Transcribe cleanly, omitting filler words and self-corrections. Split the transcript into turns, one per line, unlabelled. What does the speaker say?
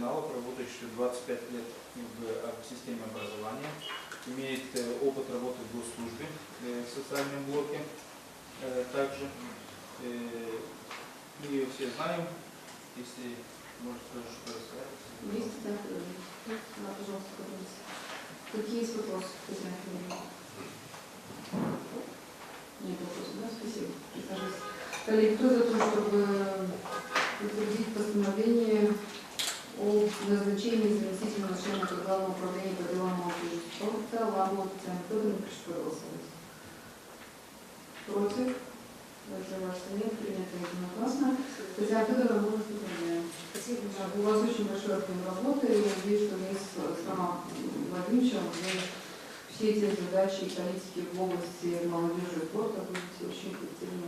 профессионалов, работающих 25 лет в системе образования, имеет опыт работы в госслужбе в социальном блоке. Также мы ее все знаем, если может тоже что-то рассказать.
Есть, да, пожалуйста, пожалуйста. Какие есть вопросы? Нет вопросов, да? Спасибо. Присаживайтесь. Коллеги, кто за то, чтобы утвердить постановление о назначении заместителя начальника Главного управления по делам молодежи спорта Ламова Татьяны Федоровны, прошу проголосовать. Против? Воздержался нет, принято единогласно. Татьяна Федоровна, можно поздравляем. Спасибо. У вас очень большой объем работы. Я надеюсь, что вместе с Романом Владимировичем вы все эти задачи и политики в области молодежи и спорта будете очень эффективно.